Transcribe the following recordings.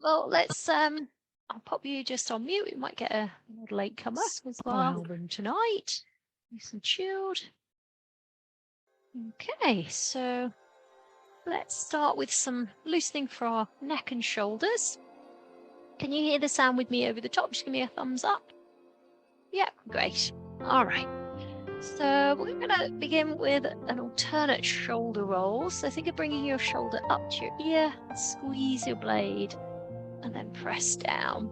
well, let's I'll pop you just on mute. We might get a late comer as well tonight. Nice and chilled. Okay, so let's start with some loosening for our neck and shoulders. Can you hear the sound with me over the top? Just give me a thumbs up. Yep, great. All right. So we're going to begin with an alternate shoulder roll. So think of bringing your shoulder up to your ear, squeeze your blade, and then press down.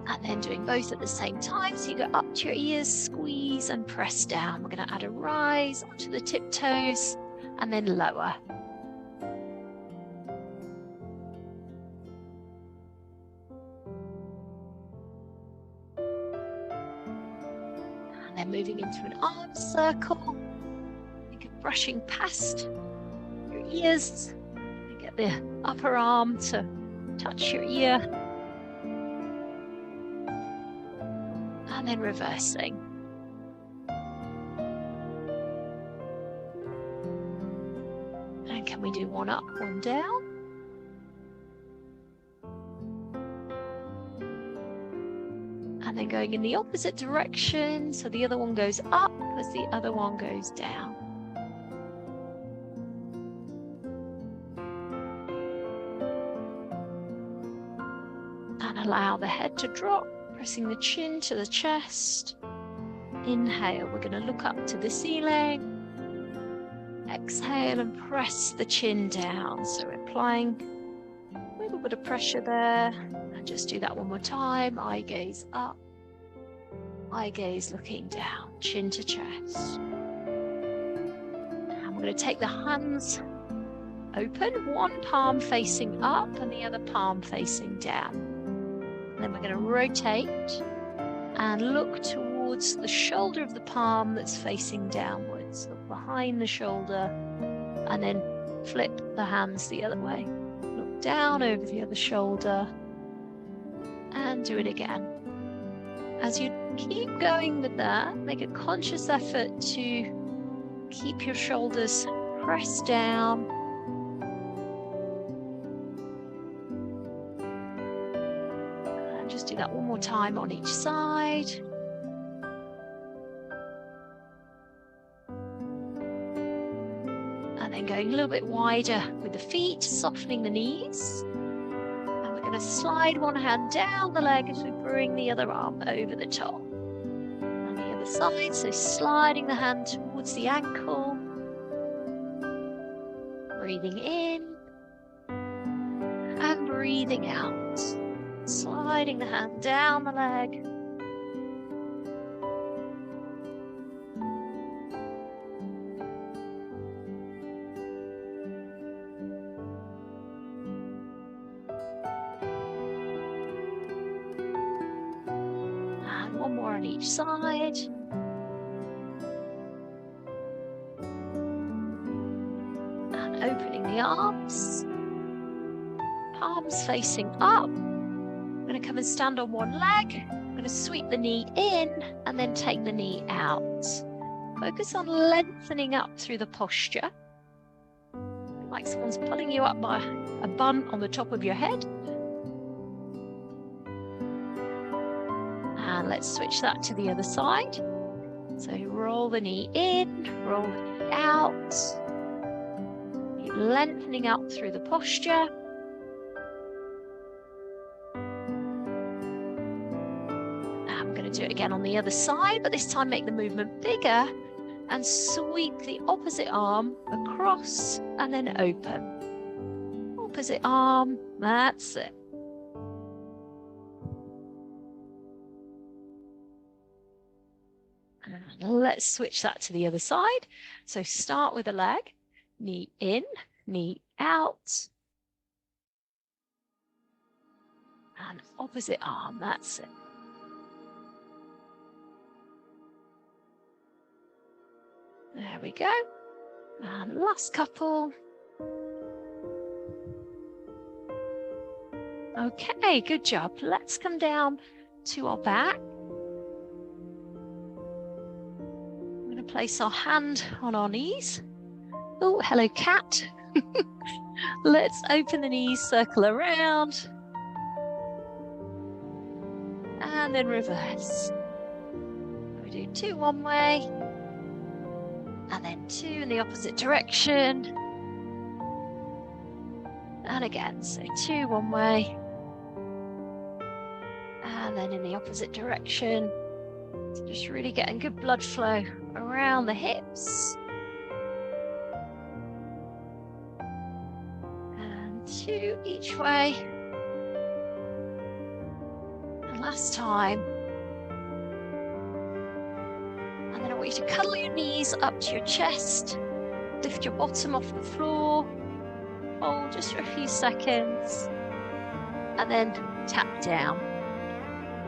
And then doing both at the same time. So you go up to your ears, squeeze and press down. We're going to add a rise onto the tiptoes and then lower. And then moving into an arm circle. Think of brushing past your ears. You get the upper arm to touch your ear. And then reversing. And can we do one up, one down? And then going in the opposite direction, so the other one goes up as the other one goes down. And allow the head to drop, pressing the chin to the chest. Inhale, we're going to look up to the ceiling. Exhale and press the chin down. So we're applying a little bit of pressure there. And just do that one more time. Eye gaze up. Eye gaze looking down, chin to chest. And we're going to take the hands open, one palm facing up and the other palm facing down. And then we're going to rotate and look towards the shoulder of the palm that's facing downwards. Look behind the shoulder and then flip the hands the other way. Look down over the other shoulder and do it again. As you keep going with that, make a conscious effort to keep your shoulders pressed down. And just do that one more time on each side. And then going a little bit wider with the feet, softening the knees. And we're going to slide one hand down the leg as we bring the other arm over the top. On the other side, so sliding the hand towards the ankle. Breathing in. And breathing out. Sliding the hand down the leg. One more on each side. And opening the arms. Palms facing up. I'm going to come and stand on one leg. I'm going to sweep the knee in and then take the knee out. Focus on lengthening up through the posture. Like someone's pulling you up by a bun on the top of your head. And let's switch that to the other side. So roll the knee in, roll the knee out. Keep lengthening up through the posture. And I'm going to do it again on the other side, but this time make the movement bigger and sweep the opposite arm across and then open. Opposite arm, that's it. Let's switch that to the other side. So start with the leg, knee in, knee out. And opposite arm, that's it. There we go. And last couple. Okay, good job. Let's come down to our back. place our hand on our knees. Oh, hello, cat. Let's open the knees, circle around. And then reverse. We do 2 one way. And then 2 in the opposite direction. And again, so 2 one way. And then in the opposite direction. So just really getting good blood flow around the hips. And 2 each way. And last time. And then I want you to cuddle your knees up to your chest. Lift your bottom off the floor. Hold just for a few seconds. And then tap down.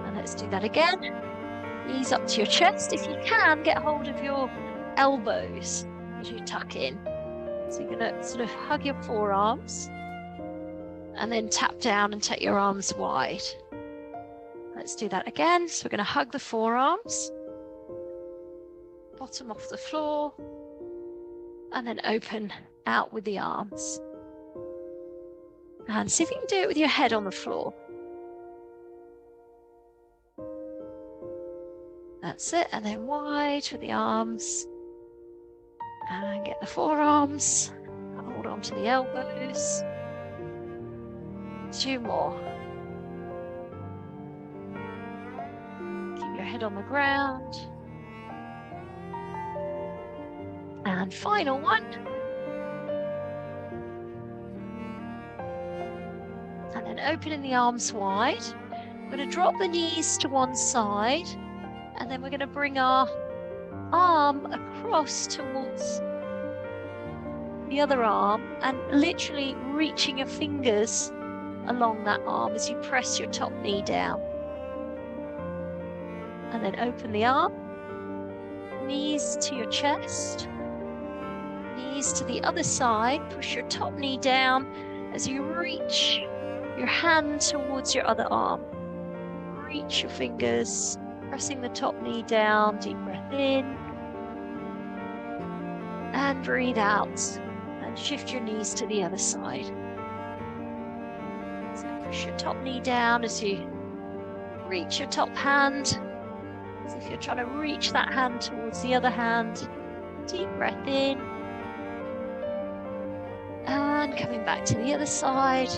And let's do that again. Knees up to your chest. If you can, get hold of your elbows as you tuck in. So you're going to sort of hug your forearms and then tap down and take your arms wide. Let's do that again. So we're going to hug the forearms, bottom off the floor, and then open out with the arms. And see if you can do it with your head on the floor. That's it, and then wide with the arms. And get the forearms. Hold on to the elbows. 2 more. Keep your head on the ground. And final one. And then opening the arms wide. We're going to drop the knees to one side. And then we're going to bring our arm across towards the other arm and literally reaching your fingers along that arm as you press your top knee down. And then open the arm, knees to your chest, knees to the other side, push your top knee down as you reach your hand towards your other arm. Reach your fingers. Pressing the top knee down, deep breath in. And breathe out. And shift your knees to the other side. So push your top knee down as you reach your top hand. As if you're trying to reach that hand towards the other hand. Deep breath in. And coming back to the other side.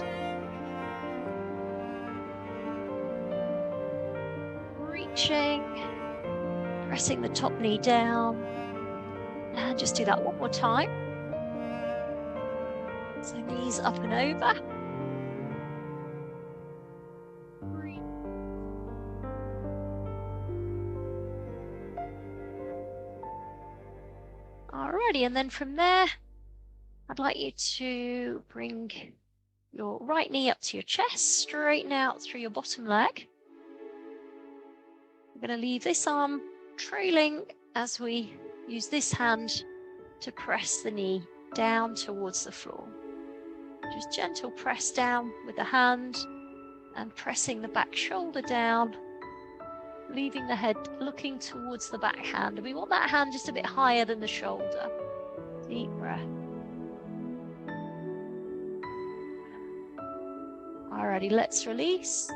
Pressing the top knee down, and just do that one more time. So knees up and over. Breathe. Alrighty, and then from there, I'd like you to bring your right knee up to your chest, straighten out through your bottom leg. We're going to leave this arm trailing as we use this hand to press the knee down towards the floor. Just gentle press down with the hand and pressing the back shoulder down, leaving the head looking towards the back hand. And we want that hand just a bit higher than the shoulder. Deep breath. Alrighty, let's release.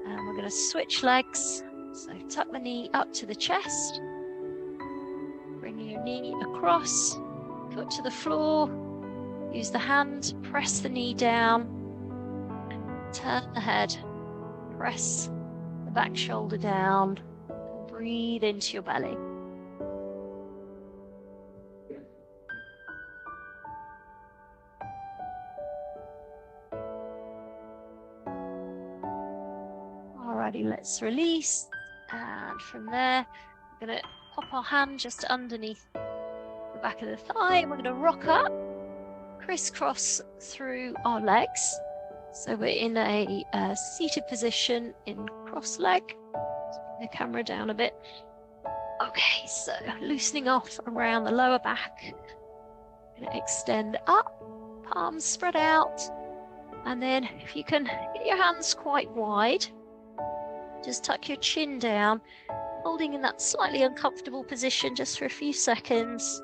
And we're going to switch legs. So tuck the knee up to the chest, bringing your knee across, foot to the floor, use the hand, press the knee down, turn the head, press the back shoulder down, and breathe into your belly. Alrighty, let's release. And from there, we're going to pop our hand just underneath the back of the thigh, and we're going to rock up, crisscross through our legs. So we're in a seated position in cross leg. Bring the camera down a bit. Okay, so loosening off around the lower back. Going to extend up, palms spread out. And then if you can get your hands quite wide, just tuck your chin down, holding in that slightly uncomfortable position just for a few seconds,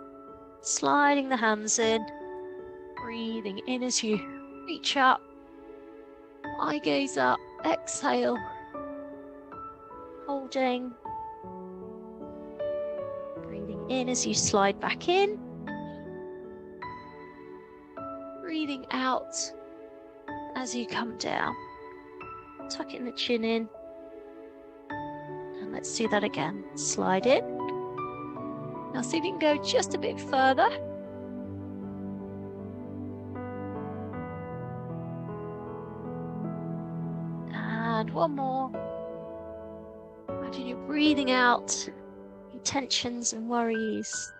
sliding the hands in, breathing in as you reach up, eye gaze up, exhale, holding, breathing in as you slide back in, breathing out as you come down, tucking the chin in, and let's do that again, slide in. Now see if you can go just a bit further. And one more. Imagine you're breathing out your tensions and worries.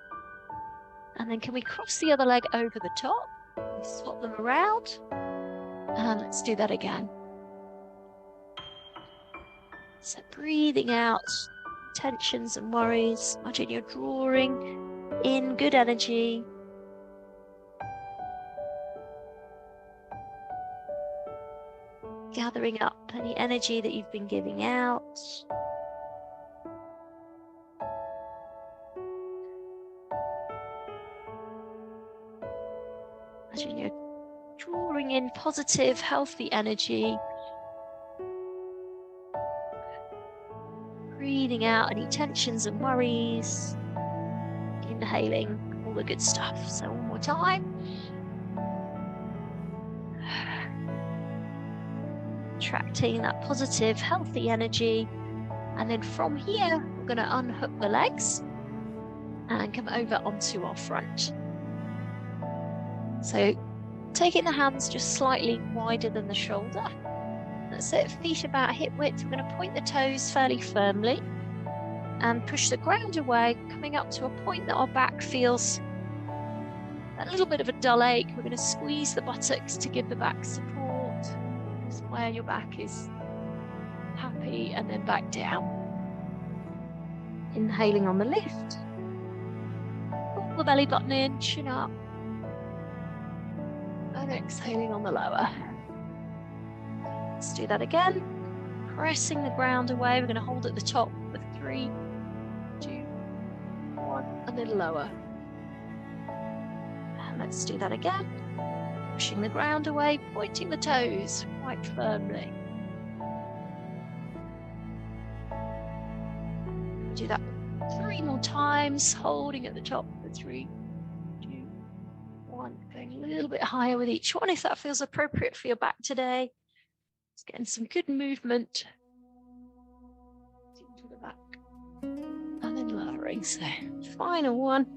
And then can we cross the other leg over the top? Swap them around. And let's do that again. So breathing out tensions and worries. Imagine you're drawing in good energy. Gathering up any energy that you've been giving out. Imagine you're drawing in positive, healthy energy. Breathing out any tensions and worries. Inhaling all the good stuff. So one more time. Attracting that positive, healthy energy. And then from here, we're going to unhook the legs and come over onto our front. So taking the hands just slightly wider than the shoulder. That's it, feet about hip width. We're going to point the toes fairly firmly and push the ground away, coming up to a point that our back feels a little bit of a dull ache. We're going to squeeze the buttocks to give the back support. Where your back is happy, and then back down. Inhaling on the lift. Pull the belly button in, chin up. And exhaling on the lower. Let's do that again. Pressing the ground away. We're going to hold at the top for 3, 2, 1, and then lower. And let's do that again. Pushing the ground away, pointing the toes quite firmly. Do that 3 more times, holding at the top for 3, 2, 1. Going a little bit higher with each one if that feels appropriate for your back today. Just getting some good movement into the back. And then lowering. So final one.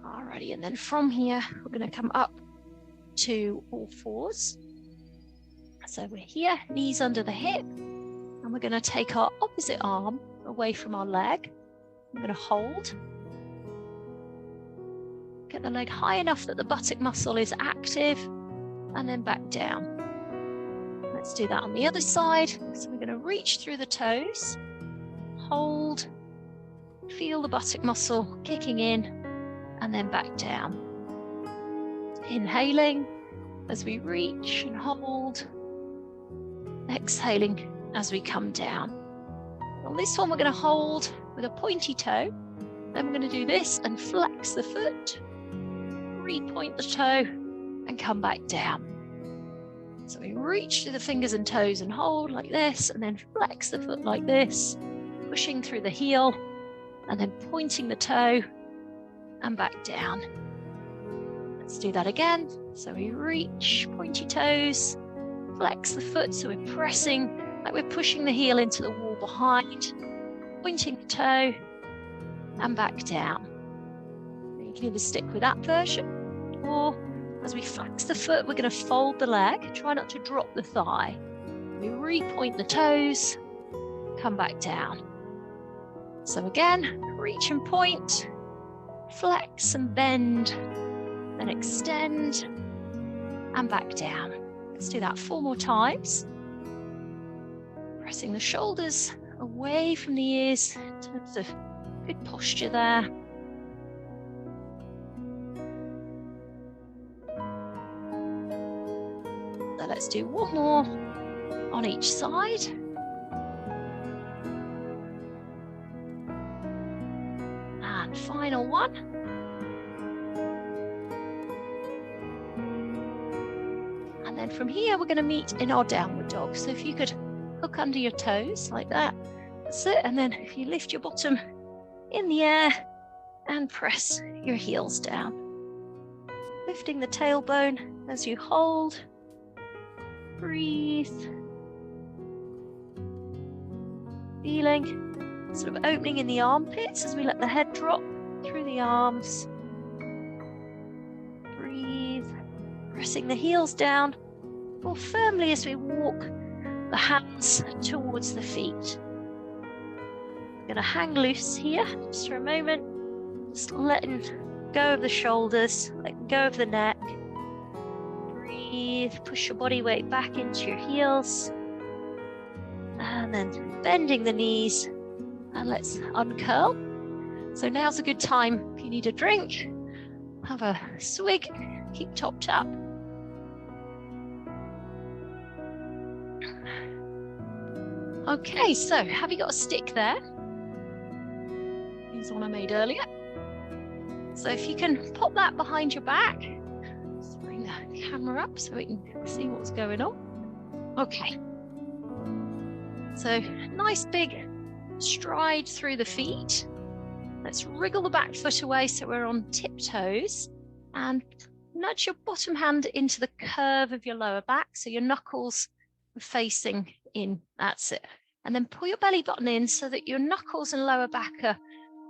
Alrighty, and then from here, we're going to come up to all fours. So we're here, knees under the hip, and we're going to take our opposite arm away from our leg. We're going to hold. Get the leg high enough that the buttock muscle is active, and then back down. Let's do that on the other side. So we're going to reach through the toes, hold, feel the buttock muscle kicking in, and then back down. Inhaling as we reach and hold. Exhaling as we come down. On this one, we're going to hold with a pointy toe. Then we're going to do this and flex the foot, repoint the toe, and come back down. So we reach through the fingers and toes and hold like this, and then flex the foot like this, pushing through the heel, and then pointing the toe, and back down. Let's do that again. So we reach, pointy toes, flex the foot, so we're pressing like we're pushing the heel into the wall behind, pointing the toe, and back down. You can either stick with that version, or as we flex the foot, we're going to fold the leg, try not to drop the thigh. We repoint the toes, come back down. So again, reach and point, flex and bend, then extend and back down. Let's do that 4 more times. Pressing the shoulders away from the ears in terms of good posture there. let's do one more on each side. And final one. And then from here, we're going to meet in our downward dog. So if you could hook under your toes like that, that's it. And then if you lift your bottom in the air and press your heels down. Lifting the tailbone as you hold. Breathe. Feeling sort of opening in the armpits as we let the head drop through the arms. Breathe. Pressing the heels down more firmly as we walk the hands towards the feet. We're going to hang loose here just for a moment. Just letting go of the shoulders, letting go of the neck. Breathe, push your body weight back into your heels. And then bending the knees. And let's uncurl. So now's a good time if you need a drink. Have a swig, keep topped up. Okay, so have you got a stick there? Here's one I made earlier. So if you can pop that behind your back, let's bring the camera up so we can see what's going on. Okay. So nice big stride through the feet. Let's wriggle the back foot away so we're on tiptoes and nudge your bottom hand into the curve of your lower back so your knuckles are facing in. That's it. And then pull your belly button in so that your knuckles and lower back are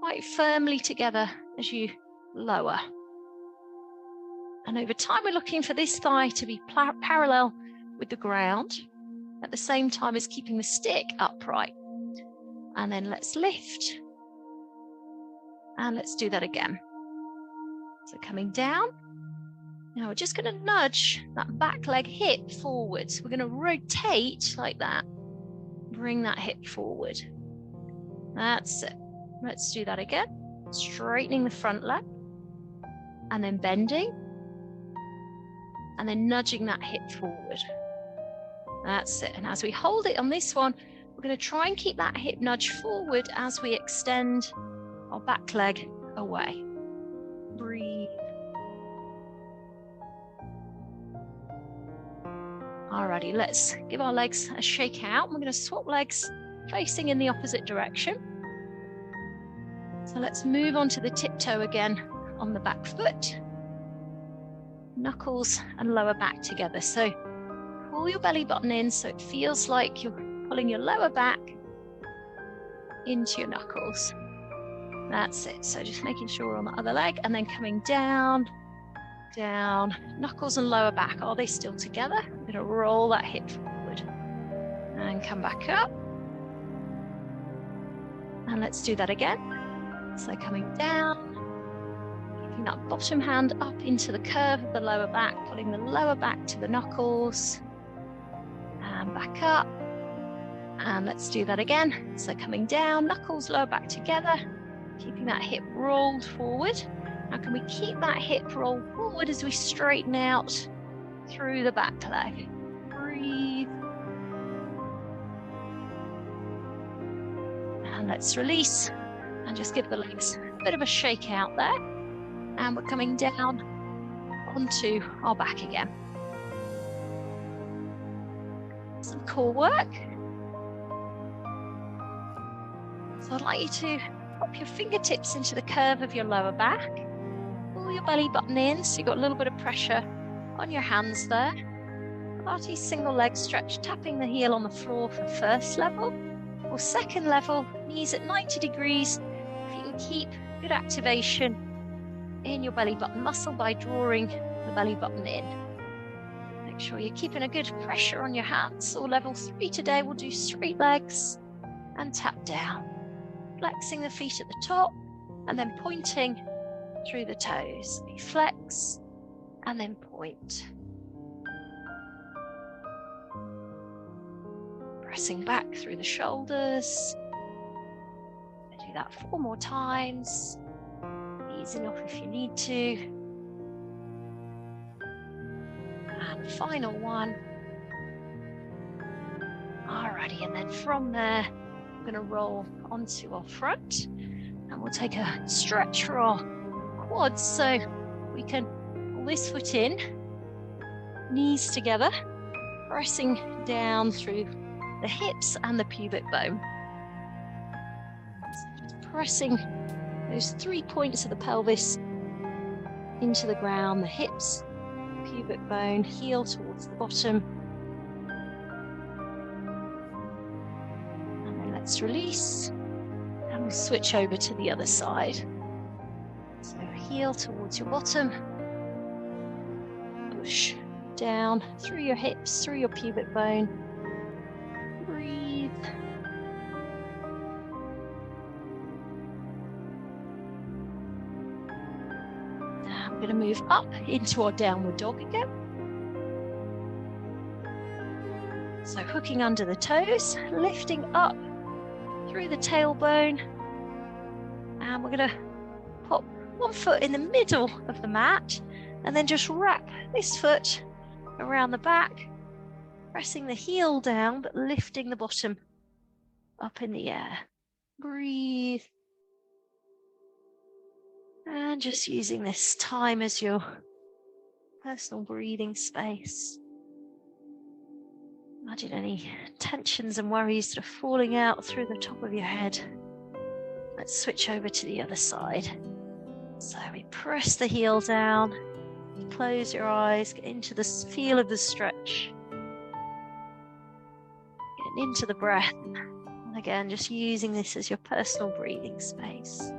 quite firmly together as you lower. And over time, we're looking for this thigh to be parallel with the ground at the same time as keeping the stick upright. And then let's lift. And let's do that again. So coming down. Now we're just going to nudge that back leg hip forwards. We're going to rotate like that. Bring that hip forward. That's it. Let's do that again. Straightening the front leg. And then bending. And then nudging that hip forward. That's it. And as we hold it on this one, we're going to try and keep that hip nudge forward as we extend our back leg away. Breathe. Alrighty, let's give our legs a shake out. We're going to swap legs facing in the opposite direction. So let's move on to the tiptoe again on the back foot. Knuckles and lower back together. So pull your belly button in so it feels like you're pulling your lower back into your knuckles. That's it. So just making sure we're on the other leg and then coming down, down, knuckles and lower back. Are they still together? I'm going to roll that hip forward and come back up. And let's do that again. So coming down, keeping that bottom hand up into the curve of the lower back, pulling the lower back to the knuckles and back up. And let's do that again. So coming down, knuckles, lower back together, keeping that hip rolled forward. Now can we keep that hip rolled forward as we straighten out through the back leg? Breathe. And let's release and just give the legs a bit of a shake out there. And we're coming down onto our back again. Some core work. So I'd like you to pop your fingertips into the curve of your lower back. Pull your belly button in so you've got a little bit of pressure on your hands there. Pilates single leg stretch, tapping the heel on the floor for first level. Or second level, knees at 90 degrees. If you can keep good activation in your belly button muscle by drawing the belly button in. Make sure you're keeping a good pressure on your hands. Or level 3 today, we'll do straight legs and tap down. Flexing the feet at the top and then pointing through the toes. We flex and then point. Pressing back through the shoulders. Do that 4 more times. Easing off if you need to. And final one. Alrighty, and then from there, we're going to roll onto our front, and we'll take a stretch for our quads. So we can pull this foot in, knees together, pressing down through the hips and the pubic bone. So just pressing those 3 points of the pelvis into the ground, the hips, pubic bone, heel towards the bottom. And then let's release, and we'll switch over to the other side. So heel towards your bottom, push down through your hips, through your pubic bone. Breathe. Now we're going to move up into our downward dog again. So hooking under the toes, lifting up through the tailbone, and we're going to pop one foot in the middle of the mat and then just wrap this foot around the back, pressing the heel down but lifting the bottom up in the air. Breathe. And just using this time as your personal breathing space. Imagine any tensions and worries that are falling out through the top of your head. Let's switch over to the other side. So we press the heel down, close your eyes, get into the feel of the stretch. Get into the breath. And again, just using this as your personal breathing space.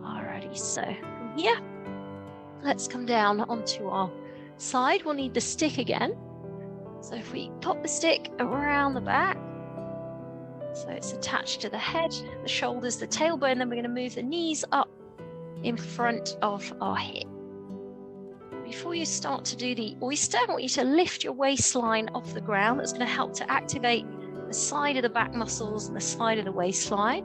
Alrighty, so from here, let's come down onto our side. We'll need the stick again. So if we pop the stick around the back, so it's attached to the head, the shoulders, the tailbone, then we're going to move the knees up in front of our hip. Before you start to do the oyster, I want you to lift your waistline off the ground. That's going to help to activate the side of the back muscles and the side of the waistline.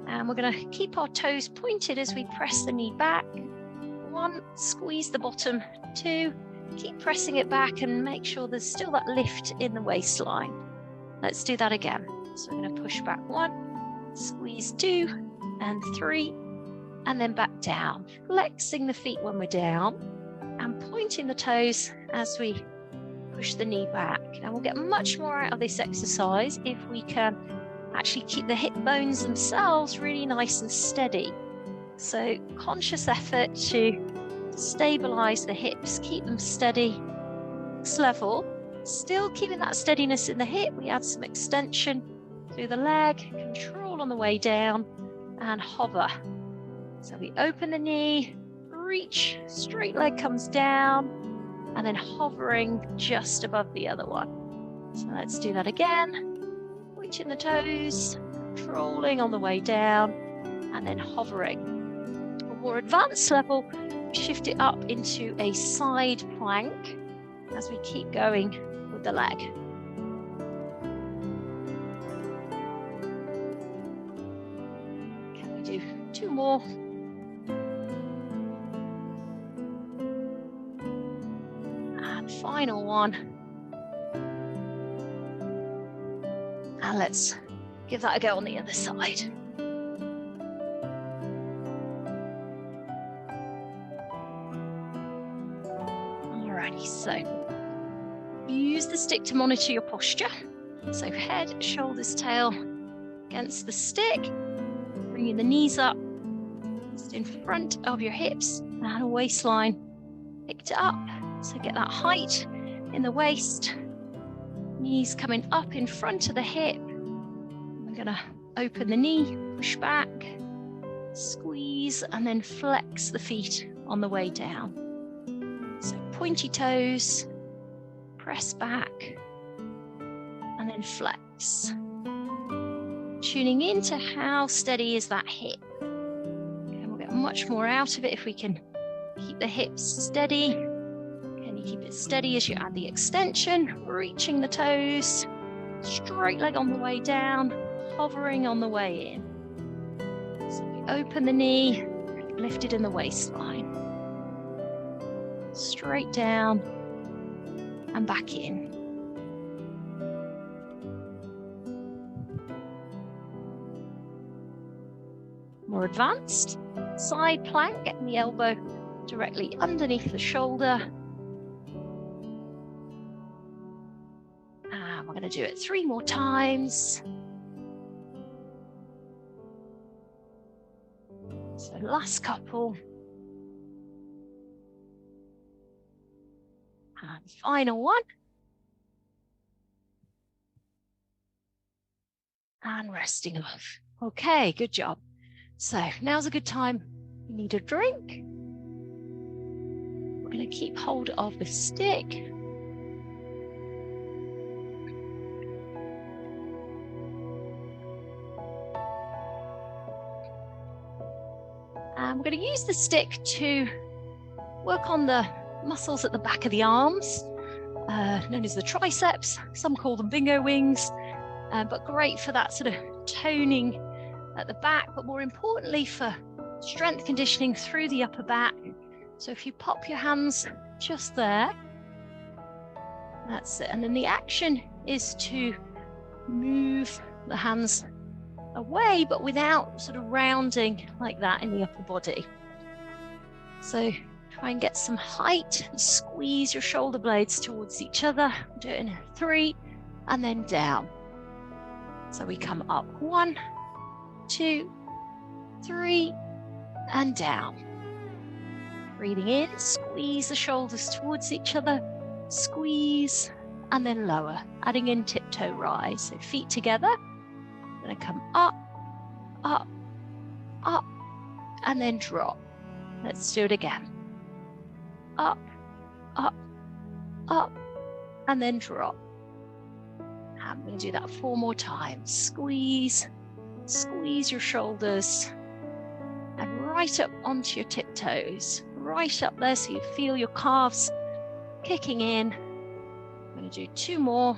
And we're going to keep our toes pointed as we press the knee back. 1, squeeze the bottom. 2, keep pressing it back and make sure there's still that lift in the waistline. Let's do that again. So we're going to push back 1, squeeze 2 and 3, and then back down. Flexing the feet when we're down and pointing the toes as we push the knee back. Now we'll get much more out of this exercise if we can actually keep the hip bones themselves really nice and steady. So conscious effort to stabilize the hips, keep them steady. Next level, still keeping that steadiness in the hip, we add some extension through the leg, control on the way down, and hover. So we open the knee, reach, straight leg comes down, and then hovering just above the other one. So let's do that again. Pointing the toes, controlling on the way down, and then hovering. A more advanced level, shift it up into a side plank as we keep going with the leg. Can we do 2 more? And final one. And let's give that a go on the other side. Alrighty, so use the stick to monitor your posture. So head, shoulders, tail against the stick, bringing the knees up, just in front of your hips and a waistline picked up. So get that height in the waist, knees coming up in front of the hip. We're gonna open the knee, push back, squeeze, and then flex the feet on the way down. So pointy toes, press back, and then flex. Tuning into how steady is that hip. Okay, we'll get much more out of it if we can keep the hips steady. Can you keep it steady as you add the extension, reaching the toes, straight leg on the way down, hovering on the way in. So we open the knee, lifted in the waistline. straight down and back in. More advanced, side plank, getting the elbow directly underneath the shoulder. And we're going to do it 3 more times. So last couple. And final one. And resting off. Okay, good job. So now's a good time. You need a drink. We're going to keep hold of the stick. And we're going to use the stick to work on the muscles at the back of the arms, known as the triceps. Some call them bingo wings, but great for that sort of toning at the back, but more importantly for strength conditioning through the upper back. So if you pop your hands just there, that's it. And then the action is to move the hands away, but without sort of rounding like that in the upper body. So try and get some height, squeeze your shoulder blades towards each other. Do it in 3 and then down. So we come up 1, 2, 3, and down. Breathing in, squeeze the shoulders towards each other, squeeze, and then lower, adding in tiptoe rise. So feet together. Going to come up, up, up, and then drop. Let's do it again. Up, up, up, and then drop. And I'm going to do that 4 more times. Squeeze, squeeze your shoulders, and right up onto your tiptoes. Right up there so you feel your calves kicking in. I'm going to do 2 more.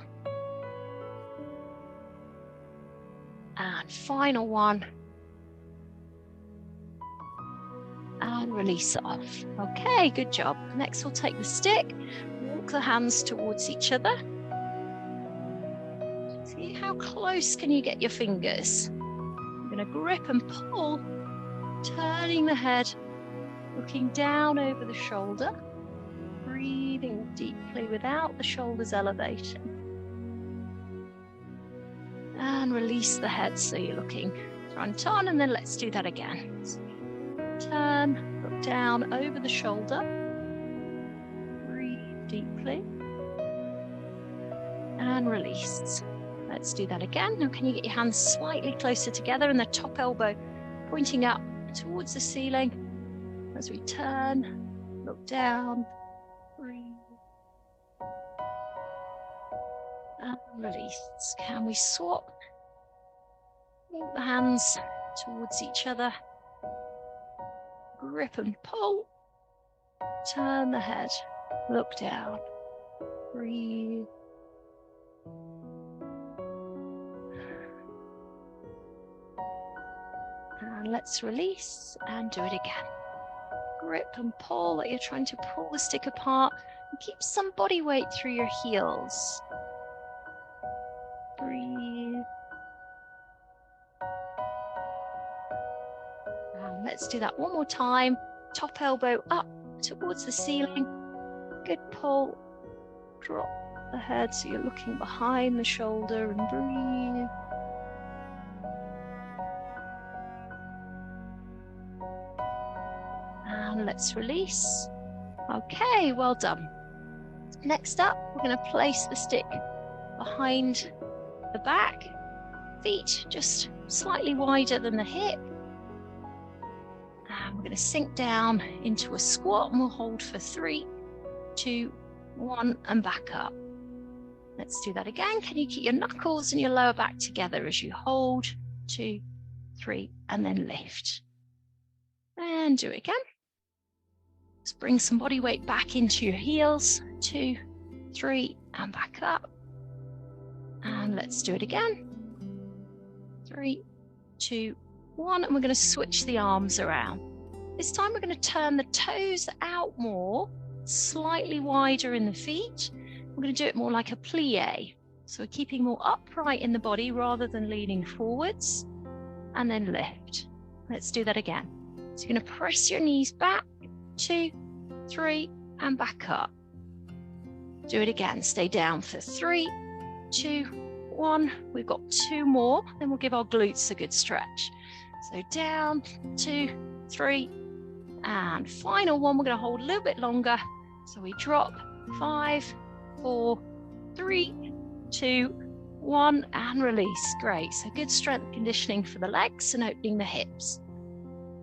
And final one. And release off. Okay, good job. Next we'll take the stick, walk the hands towards each other. See how close can you get your fingers. You're going to grip and pull, turning the head, looking down over the shoulder, breathing deeply without the shoulders elevating. And release the head so you're looking front on, and then let's do that again. So turn, look down over the shoulder, breathe deeply, and release. Let's do that again. Now can you get your hands slightly closer together and the top elbow pointing up towards the ceiling as we turn, look down, breathe, and release. Can we swap? Walk the hands towards each other, grip and pull, turn the head, look down, breathe. And let's release and do it again. Grip and pull, like you're trying to pull the stick apart, and keep some body weight through your heels. Breathe. And let's do that 1 more time. Top elbow up towards the ceiling. Good pull. Drop the head so you're looking behind the shoulder and breathe. And let's release. Okay, well done. Next up, we're going to place the stick behind the back, feet just slightly wider than the hip. And we're going to sink down into a squat, and we'll hold for 3, 2, 1, and back up. Let's do that again. Can you keep your knuckles and your lower back together as you hold? 2, 3, and then lift. And do it again. Just bring some body weight back into your heels. 2, 3, and back up. And let's do it again. 3, 2, 1, and we're going to switch the arms around. This time we're going to turn the toes out more slightly wider in the feet. We're going to do it more like a plie. So we're keeping more upright in the body rather than leaning forwards, and then lift. Let's do that again. So you're going to press your knees back, 2, 3, and back up. Do it again. Stay down for 3, 2, 1. We've got 2 more, then we'll give our glutes a good stretch. So down, 2, 3, and final one. We're going to hold a little bit longer. So we drop, 5, 4, 3, 2, 1, and release. Great. So good strength conditioning for the legs and opening the hips.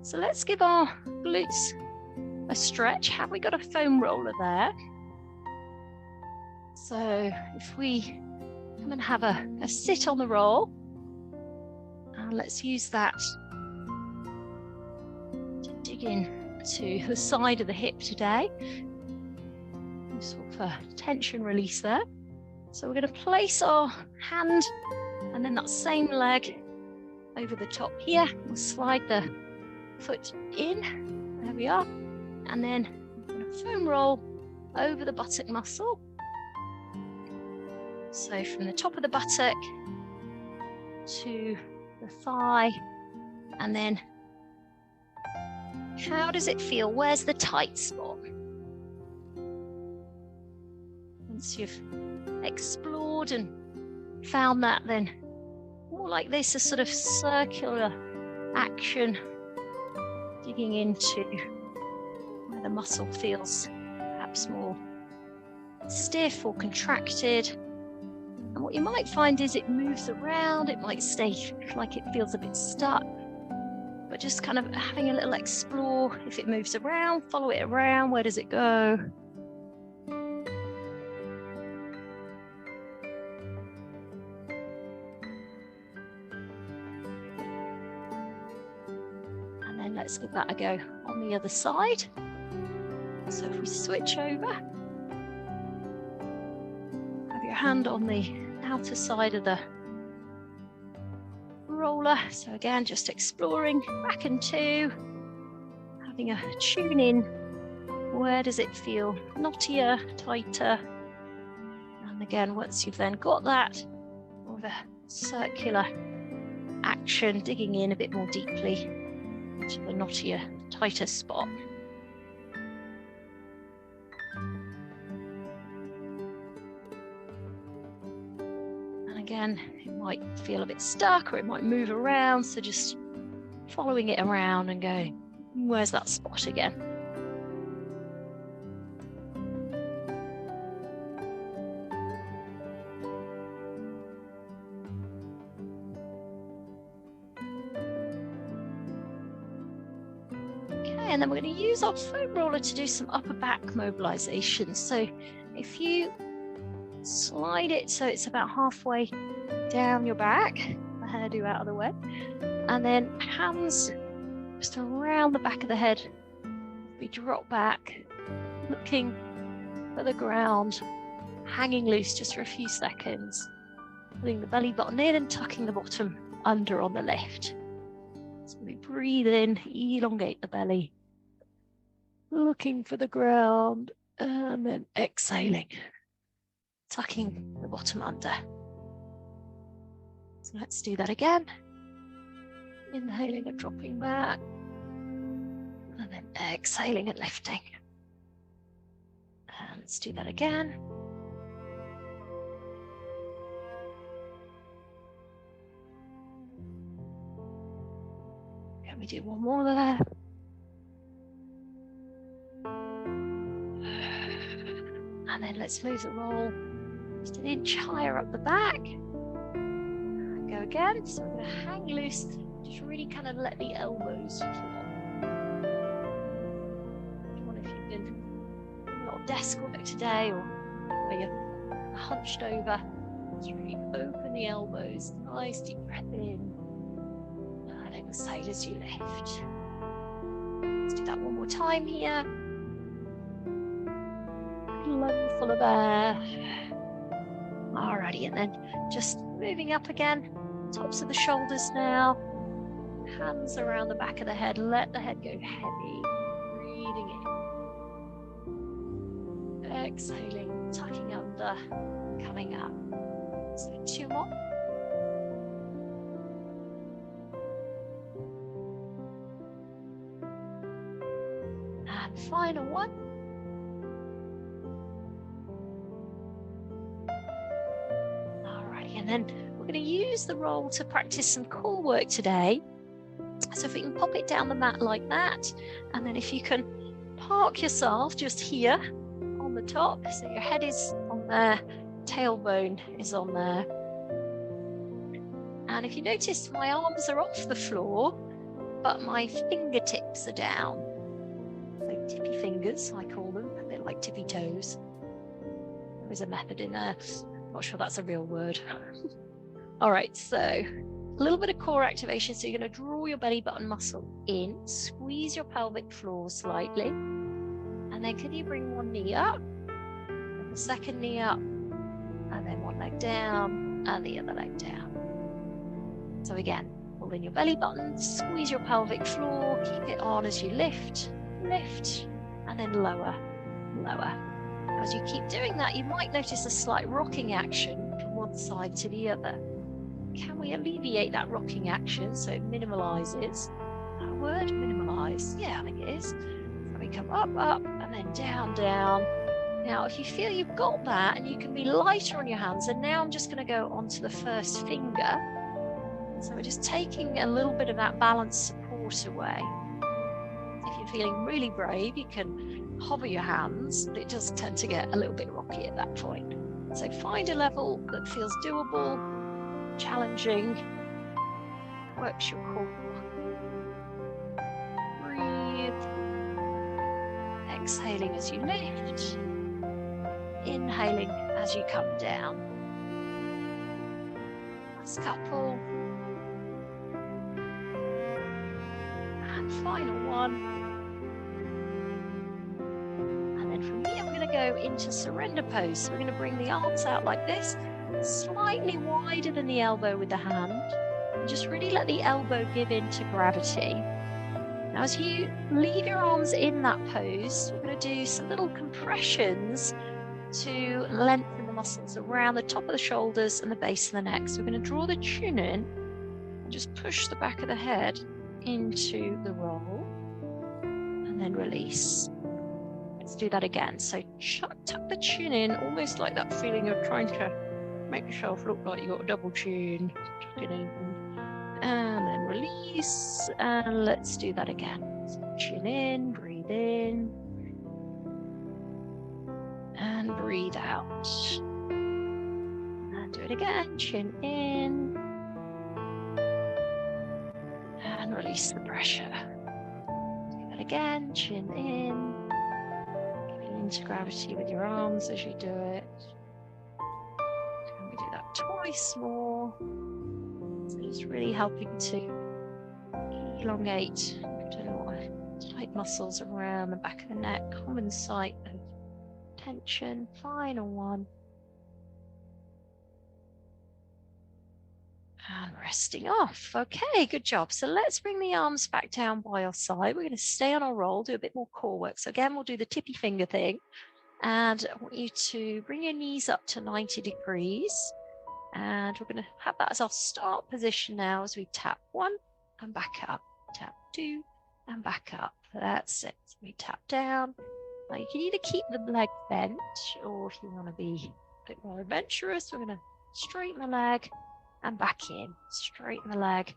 So let's give our glutes a stretch. Have we got a foam roller there? So if we come and have a sit on the roll, and let's use that to dig in to the side of the hip today. Sort of a tension release there. So we're going to place our hand and then that same leg over the top here. We'll slide the foot in. There we are. And then we're going to foam roll over the buttock muscle. So from the top of the buttock to the thigh, and then how does it feel? Where's the tight spot? Once you've explored and found that, then more like this, a sort of circular action, digging into where the muscle feels perhaps more stiff or contracted. And what you might find is it moves around, it might stay like it feels a bit stuck, but just kind of having a little explore. If it moves around, follow it around. Where does it go? And then let's give that a go on the other side. So if we switch over, have your hand on the outer side of the roller. So again, just exploring back and 2, having a tune in. Where does it feel knottier, tighter? And again, once you've then got that, more of a circular action, digging in a bit more deeply to the knottier, tighter spot. Again, it might feel a bit stuck or it might move around, so just following it around and going, where's that spot again? Okay, and then we're going to use our foam roller to do some upper back mobilization. So if you slide it so it's about halfway down your back, the hairdo out of the way, and then hands just around the back of the head. We drop back, looking for the ground, hanging loose just for a few seconds, putting the belly button in and tucking the bottom under on the lift. So we breathe in, elongate the belly, looking for the ground, and then exhaling, tucking the bottom under. So let's do that again. Inhaling and dropping back, and then exhaling and lifting. And let's do that again. Can we do one more there? And then let's move the roll just an inch higher up the back. And go again. So we're going to hang loose, just really kind of let the elbows flop. If you've been a lot of desk work today or where you're hunched over, just really open the elbows, nice deep breath in, and exhale as you lift. Let's do that one more time here. Lung full of air. Alrighty, and then just moving up again, tops of the shoulders now, hands around the back of the head, let the head go heavy, breathing in. exhaling, tucking under, coming up. So 2 more. And final one. Alrighty, and then we're going to use the roll to practice some core work today. So if we can pop it down the mat like that, and then if you can park yourself just here on the top, so your head is on there, tailbone is on there. And if you notice, my arms are off the floor, but my fingertips are down. So tippy fingers, I call them, a bit like tippy toes. There's a method in there. Not sure that's a real word. All right, so a little bit of core activation. So you're going to draw your belly button muscle in, squeeze your pelvic floor slightly, and then can you bring one knee up, and the second knee up, and then one leg down, and the other leg down. So again, pull in your belly button, squeeze your pelvic floor, keep it on as you lift, lift, and then lower, lower. As you keep doing that, you might notice a slight rocking action from one side to the other. Can we alleviate that rocking action so it minimalizes? That word, minimalize. Yeah, I think it is. So we come up, up, and then down, down. Now, if you feel you've got that and you can be lighter on your hands, and now I'm just going to go onto the first finger. So we're just taking a little bit of that balance support away. If you're feeling really brave, you can hover your hands, but it does tend to get a little bit rocky at that point. So find a level that feels doable, challenging, works your core. Breathe. Exhaling as you lift. Inhaling as you come down. Last couple. And final one. From here, we're going to go into surrender pose. So we're going to bring the arms out like this, slightly wider than the elbow with the hand, and just really let the elbow give in to gravity. Now, as you leave your arms in that pose, we're going to do some little compressions to lengthen the muscles around the top of the shoulders and the base of the neck. So we're going to draw the chin in and just push the back of the head into the roll, and then release. Let's do that again. So tuck the chin in, almost like that feeling of trying to make yourself look like you've got a double chin. Tuck it in, and then release. And let's do that again. So chin in, breathe in, and breathe out. And do it again. Chin in, and release the pressure. Do that again. Chin in. Into gravity with your arms as you do it. And we do that twice more. So it's really helping to elongate, do a lot of tight muscles around the back of the neck, common site of tension. Final one. And resting off. Okay, good job. So let's bring the arms back down by your side. We're going to stay on our roll, do a bit more core work. So again, we'll do the tippy finger thing. And I want you to bring your knees up to 90 degrees. And we're going to have that as our start position now as we tap 1 and back up. Tap 2 and back up. That's it. So we tap down. Now you can either keep the leg bent, or if you want to be a bit more adventurous, we're going to straighten the leg and back in, straighten the leg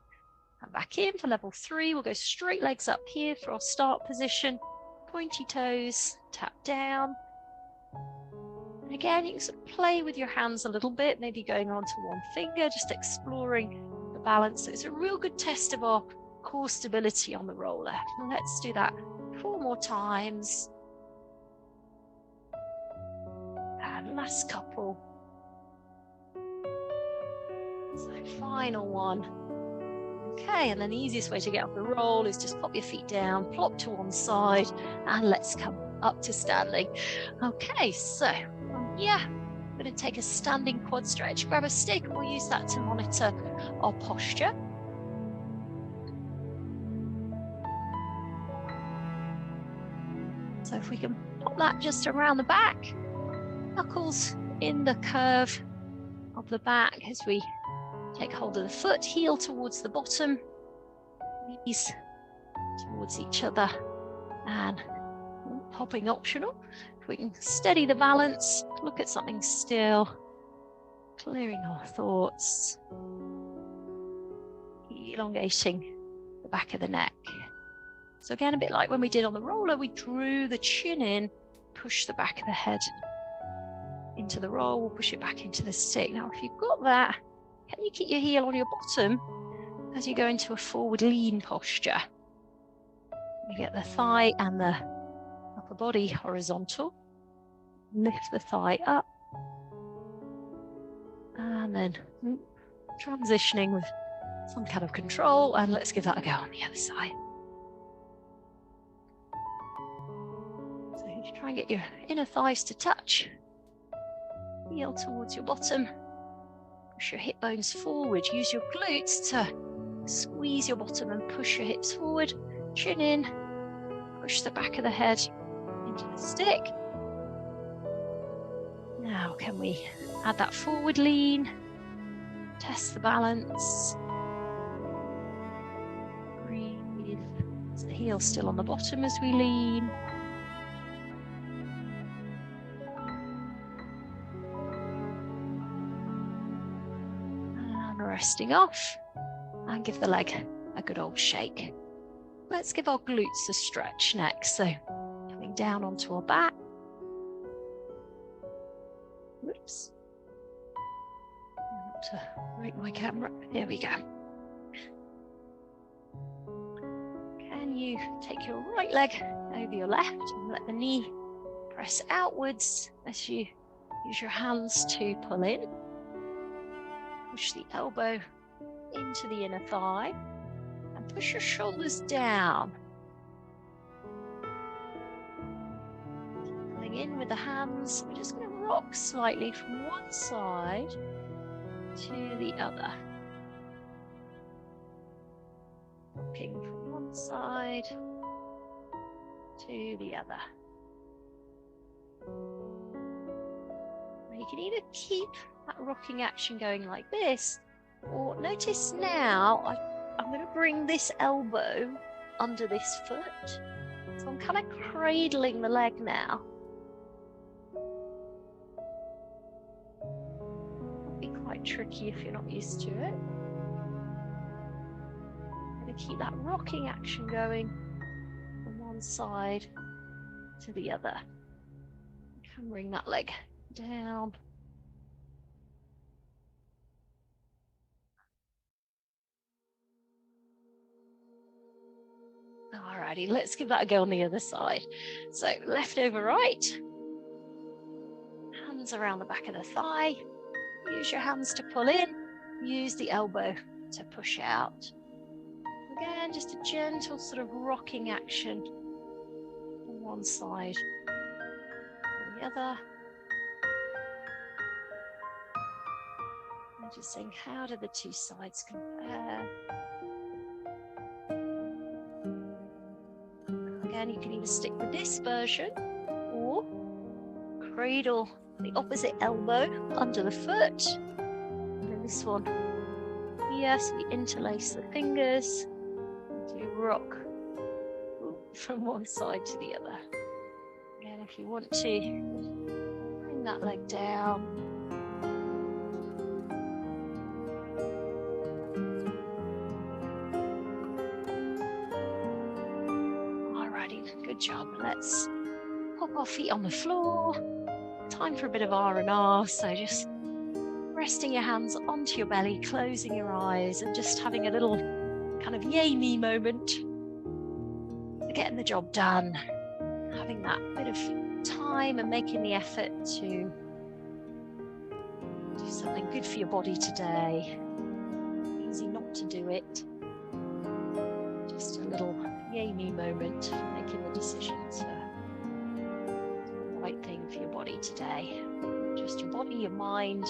and back in. For level 3, we'll go straight legs up here for our start position, pointy toes, tap down. And again, you can sort of play with your hands a little bit, maybe going on to one finger, just exploring the balance. So it's a real good test of our core stability on the roller. And let's do that 4 more times. And last couple. So final one. Okay, and then the easiest way to get off the roll is just pop your feet down, plop to one side, and let's come up to standing. Okay, so from here, I'm going to take a standing quad stretch, grab a stick, and we'll use that to monitor our posture. So if we can pop that just around the back, knuckles in the curve of the back as we take hold of the foot, heel towards the bottom, knees towards each other, and hopping optional. If we can steady the balance, look at something still, clearing our thoughts, elongating the back of the neck. So again, a bit like when we did on the roller, we drew the chin in, push the back of the head into the roll, we'll push it back into the stick. Now, if you've got that, can you keep your heel on your bottom as you go into a forward lean posture? You get the thigh and the upper body horizontal. Lift the thigh up. And then transitioning with some kind of control. And let's give that a go on the other side. So you try and get your inner thighs to touch. Heel towards your bottom. Push your hip bones forward. Use your glutes to squeeze your bottom and push your hips forward. Chin in. Push the back of the head into the stick. Now, can we add that forward lean? Test the balance. Breathe. Is the heel still on the bottom as we lean? And resting off. And give the leg a good old shake. Let's give our glutes a stretch next. So coming down onto our back. Whoops. I want to break my camera. Here we go. Can you take your right leg over your left and let the knee press outwards as you use your hands to pull in. Push the elbow into the inner thigh. Push your shoulders down. Pulling in with the hands, we're just going to rock slightly from one side to the other. Rocking from one side to the other. Now you can either keep that rocking action going like this, or notice now I'm going to bring this elbow under this foot. So I'm kind of cradling the leg now. It'll be quite tricky if you're not used to it. I'm going to keep that rocking action going from one side to the other. You can bring that leg down. Alrighty, let's give that a go on the other side. So left over right, hands around the back of the thigh. Use your hands to pull in, use the elbow to push out. Again, just a gentle sort of rocking action on one side or the other. And just saying, how do the two sides compare? Again, you can either stick with this version or cradle the opposite elbow under the foot. And then this one, yes, we interlace the fingers to rock from one side to the other. Again, if you want to, bring that leg down. Good job. Let's pop our feet on the floor. Time for a bit of R&R. So just resting your hands onto your belly, closing your eyes, and just having a little kind of yay me moment. Getting the job done. Having that bit of time and making the effort to do something good for your body today. Easy not to do it. Just a little yay me moment, making the decision to do the right thing for your body today. Just your body, your mind,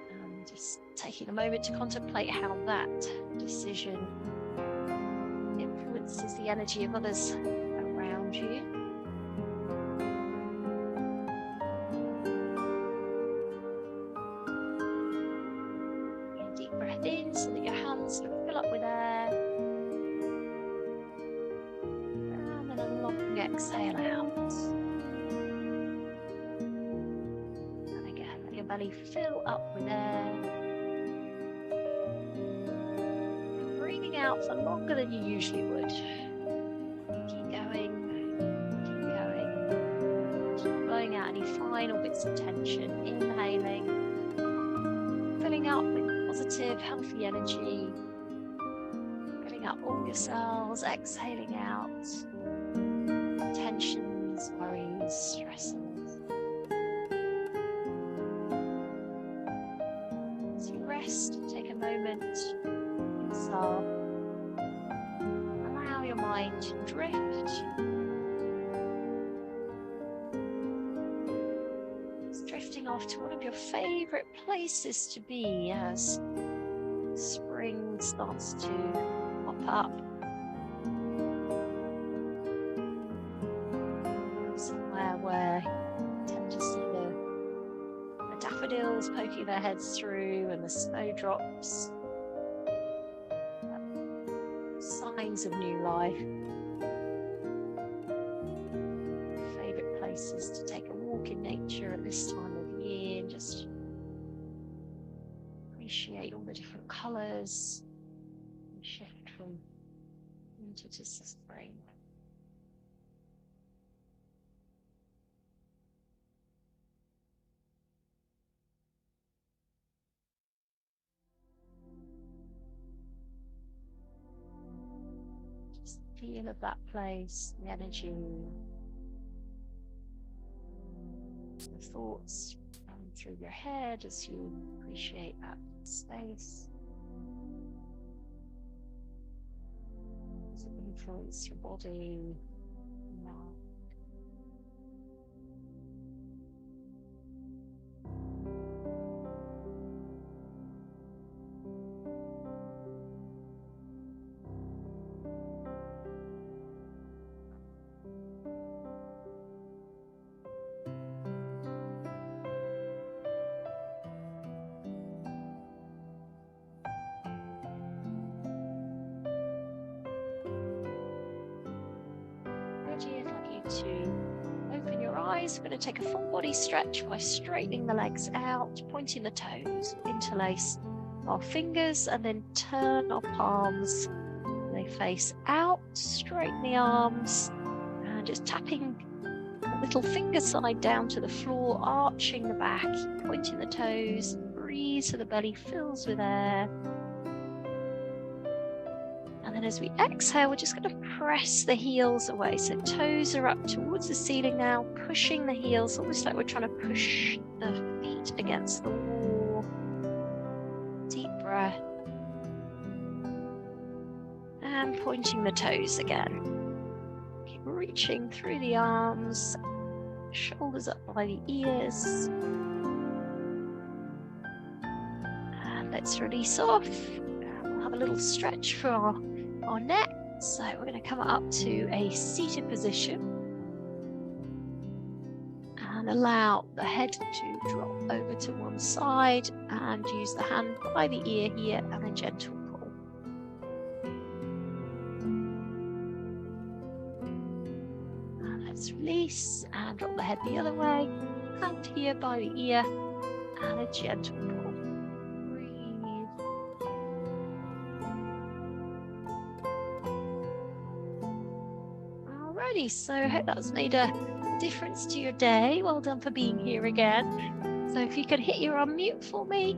and just taking a moment to contemplate how that decision influences the energy of others around you. long exhale out. And again, let your belly fill up with air. Breathing out for longer than you usually would. Keep going. Keep blowing out any final bits of tension. Inhaling. Filling up with positive, healthy energy. Filling up all your cells. Exhaling out tensions, worries, stresses. As you rest, take a moment. Yourself. Allow your mind to drift. It's drifting off to one of your favorite places to be as spring starts to pop up. Somewhere where you tend to see the daffodils poking their heads through and the snowdrops. Signs of new life. Favorite places to take a walk in nature at this time of year and just appreciate all the different colours and shift from winter to spring. Feel of that place, the energy, the thoughts running through your head as you appreciate that space. Does it influence your body, mind? I'd like you to open your eyes. We're going to take a full body stretch by straightening the legs out, pointing the toes, interlace our fingers, and then turn our palms. They face out, straighten the arms, and just tapping the little finger side down to the floor, arching the back, pointing the toes. Breathe so the belly fills with air. And then as we exhale, we're just going to press the heels away. So toes are up towards the ceiling now, pushing the heels, almost like we're trying to push the feet against the wall. Deep breath. And pointing the toes again. Keep reaching through the arms, shoulders up by the ears. And let's release off. We'll have a little stretch for our neck. So we're going to come up to a seated position and allow the head to drop over to one side and use the hand by the ear here and a gentle pull. And let's release and drop the head the other way, hand here by the ear and a gentle pull. So I hope that's made a difference to your day. Well done for being here again. So if you could hit your unmute for me